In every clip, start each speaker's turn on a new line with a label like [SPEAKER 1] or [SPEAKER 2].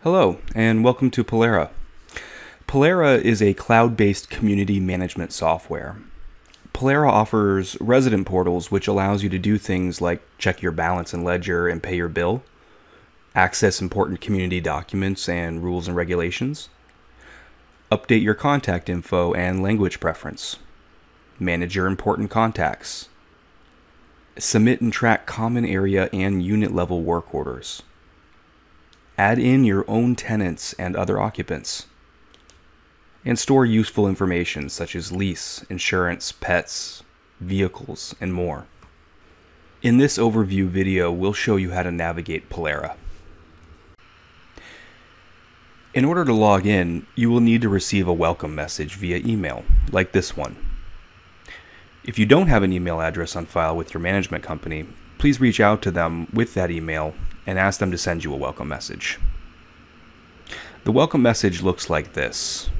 [SPEAKER 1] Hello, and welcome to Pilera. Pilera is a cloud-based community management software. Pilera offers resident portals which allows you to do things like check your balance and ledger and pay your bill, access important community documents and rules and regulations, update your contact info and language preference, manage your important contacts, submit and track common area and unit level work orders, add in your own tenants and other occupants, and store useful information such as lease, insurance, pets, vehicles, and more. In this overview video, we'll show you how to navigate Pilera. In order to log in, you will need to receive a welcome message via email, like this one. If you don't have an email address on file with your management company, please reach out to them with that email and ask them to send you a welcome message. The welcome message looks like this.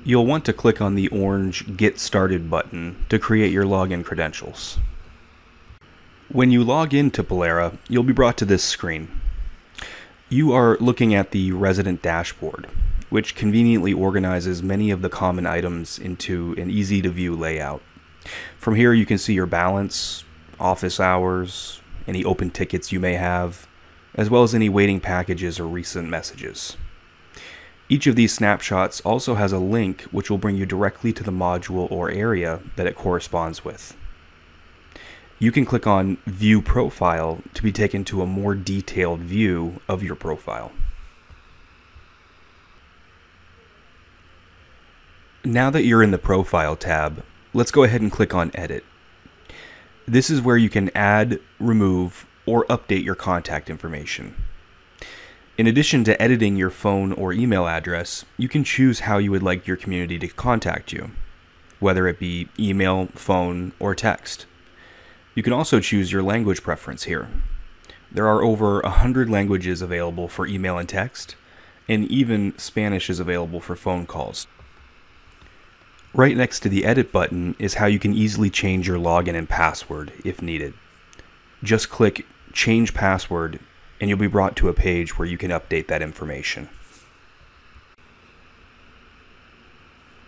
[SPEAKER 1] You'll want to click on the orange Get Started button to create your login credentials. When you log into Pilera, you'll be brought to this screen. You are looking at the resident dashboard, which conveniently organizes many of the common items into an easy-to-view layout. From here you can see your balance, office hours, any open tickets you may have, as well as any waiting packages or recent messages. Each of these snapshots also has a link which will bring you directly to the module or area that it corresponds with. You can click on View Profile to be taken to a more detailed view of your profile. Now that you're in the Profile tab, let's go ahead and click on Edit. This is where you can add, remove, or update your contact information. In addition to editing your phone or email address, you can choose how you would like your community to contact you, whether it be email, phone, or text. You can also choose your language preference here. There are over 100 languages available for email and text, and even Spanish is available for phone calls. Right next to the Edit button is how you can easily change your login and password if needed. Just click Change Password and you'll be brought to a page where you can update that information.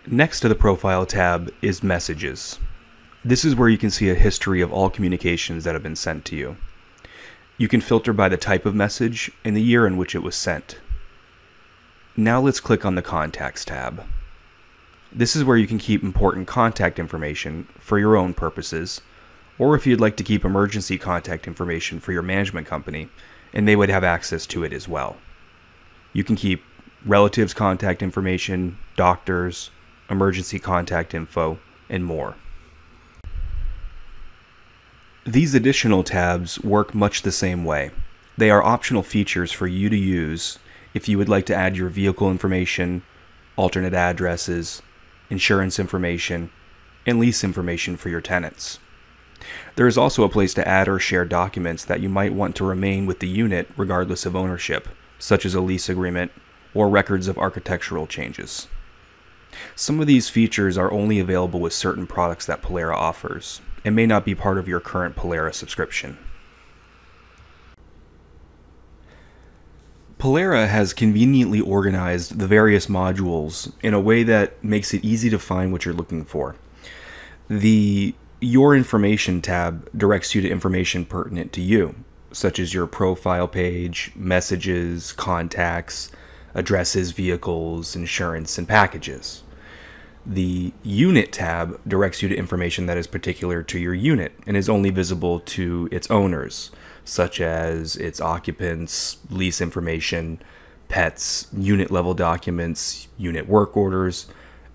[SPEAKER 1] Next to the Profile tab is Messages. This is where you can see a history of all communications that have been sent to you. You can filter by the type of message and the year in which it was sent. Now let's click on the Contacts tab. This is where you can keep important contact information for your own purposes, or if you'd like to keep emergency contact information for your management company, and they would have access to it as well. You can keep relatives' contact information, doctors, emergency contact info, and more. These additional tabs work much the same way. They are optional features for you to use if you would like to add your vehicle information, alternate addresses, insurance information, and lease information for your tenants. There is also a place to add or share documents that you might want to remain with the unit regardless of ownership, such as a lease agreement or records of architectural changes. Some of these features are only available with certain products that Pilera offers, and may not be part of your current Pilera subscription. Pilera has conveniently organized the various modules in a way that makes it easy to find what you're looking for. The Your Information tab directs you to information pertinent to you, such as your profile page, messages, contacts, addresses, vehicles, insurance, and packages. The Unit tab directs you to information that is particular to your unit and is only visible to its owners, such as its occupants, lease information, pets, unit level documents, unit work orders,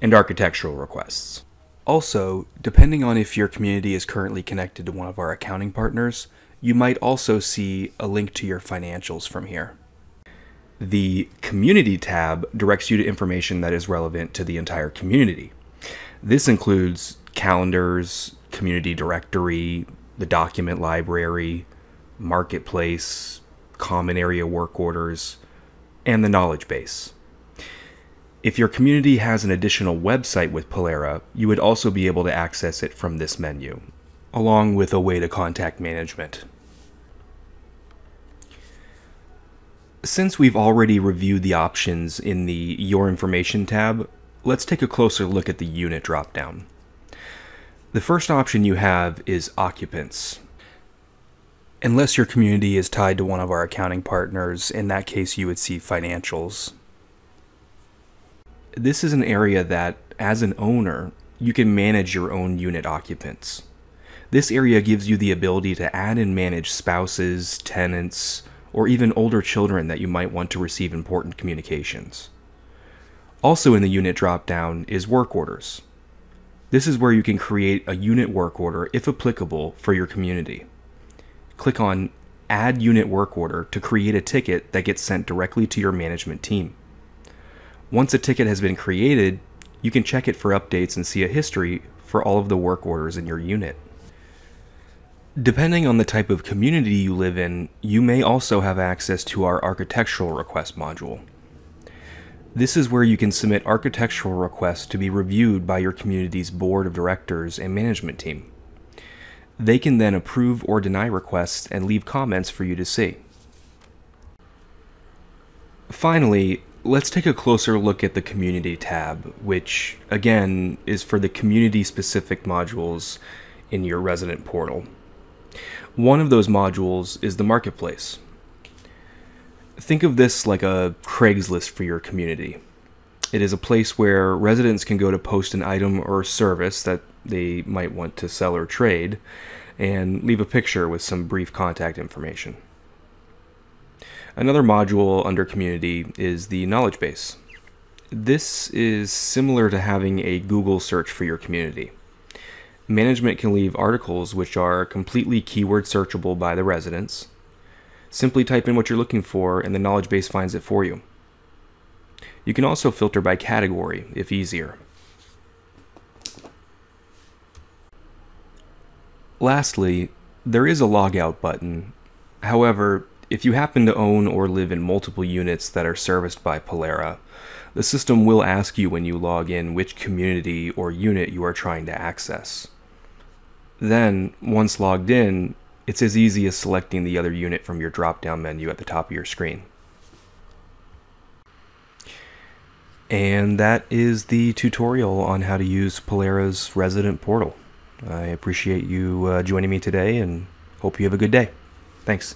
[SPEAKER 1] and architectural requests. Also, depending on if your community is currently connected to one of our accounting partners, you might also see a link to your financials from here. The Community tab directs you to information that is relevant to the entire community. This includes calendars, community directory, the document library, marketplace, common area work orders, and the knowledge base. If your community has an additional website with Pilera, you would also be able to access it from this menu, along with a way to contact management. Since we've already reviewed the options in the Your Information tab, let's take a closer look at the unit dropdown. The first option you have is occupants. Unless your community is tied to one of our accounting partners, in that case you would see financials. This is an area that, as an owner, you can manage your own unit occupants. This area gives you the ability to add and manage spouses, tenants, or even older children that you might want to receive important communications. Also in the unit dropdown is work orders. This is where you can create a unit work order, if applicable, for your community. Click on Add Unit Work Order to create a ticket that gets sent directly to your management team. Once a ticket has been created, you can check it for updates and see a history for all of the work orders in your unit. Depending on the type of community you live in, you may also have access to our Architectural Request module. This is where you can submit architectural requests to be reviewed by your community's board of directors and management team. They can then approve or deny requests and leave comments for you to see. Finally, let's take a closer look at the Community tab, which, again, is for the community-specific modules in your resident portal. One of those modules is the Marketplace. Think of this like a Craigslist for your community. It is a place where residents can go to post an item or service that they might want to sell or trade, and leave a picture with some brief contact information. Another module under Community is the Knowledge Base. This is similar to having a Google search for your community. Management can leave articles which are completely keyword searchable by the residents. Simply type in what you're looking for and the knowledge base finds it for you. You can also filter by category if easier. Lastly, there is a logout button. However, if you happen to own or live in multiple units that are serviced by Pilera, the system will ask you when you log in which community or unit you are trying to access. Then, once logged in, it's as easy as selecting the other unit from your drop-down menu at the top of your screen. And that is the tutorial on how to use Pilera's resident portal. I appreciate you joining me today and hope you have a good day. Thanks.